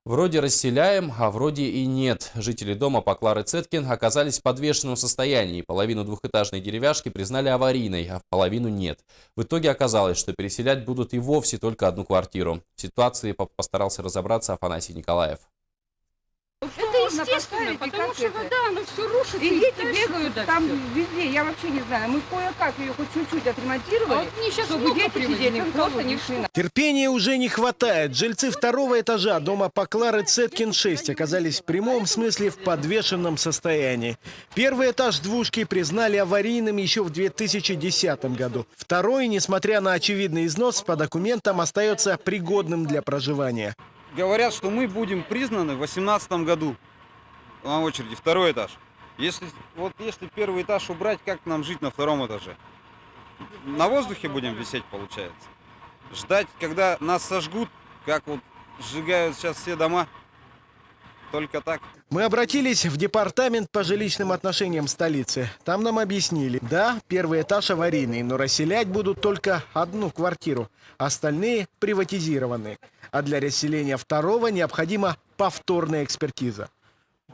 Вроде расселяем, а вроде и нет. Жители дома по Клары Цеткин оказались в подвешенном состоянии. Половину двухэтажной деревяшки признали аварийной, а половину нет. В итоге оказалось, что переселять будут и вовсе только одну квартиру. В ситуации постарался разобраться Афанасий Николаев. Это естественно, потому что вода, она все рушится. И дети бегают там всё. везде, я вообще не знаю. Мы кое-как ее хоть чуть-чуть отремонтировали, Вот мне сейчас чтобы внука дети приводить, сидели он просто того не не шина. Терпения уже не хватает. Жильцы второго этажа дома по Клары Цеткин 6 оказались в прямом смысле в подвешенном состоянии. Первый этаж двушки признали аварийным еще в 2010 году. Второй, несмотря на очевидный износ, по документам остается пригодным для проживания. Говорят, что мы будем признаны в 2018 году. На очереди второй этаж. Если первый этаж убрать, как нам жить на втором этаже? На воздухе будем висеть, получается. Ждать, когда нас сожгут, как вот сжигают сейчас все дома. Только так. Мы обратились в департамент по жилищным отношениям столицы. Там нам объяснили, да, первый этаж аварийный, но расселять будут только одну квартиру. Остальные приватизированы. А для расселения второго необходима повторная экспертиза.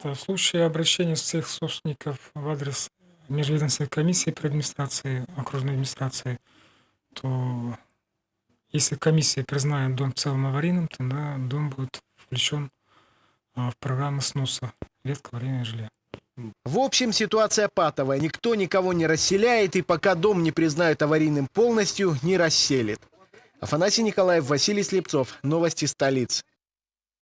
В случае обращения всех собственников в адрес межведомственной комиссии при администрации, окружной администрации, то если комиссия признает дом в целом аварийным, тогда дом будет включен в программу сноса редкого аварийного жилья. В общем, ситуация патовая. Никто никого не расселяет, и пока дом не признают аварийным полностью, не расселит. Афанасий Николаев, Василий Слепцов. Новости столицы.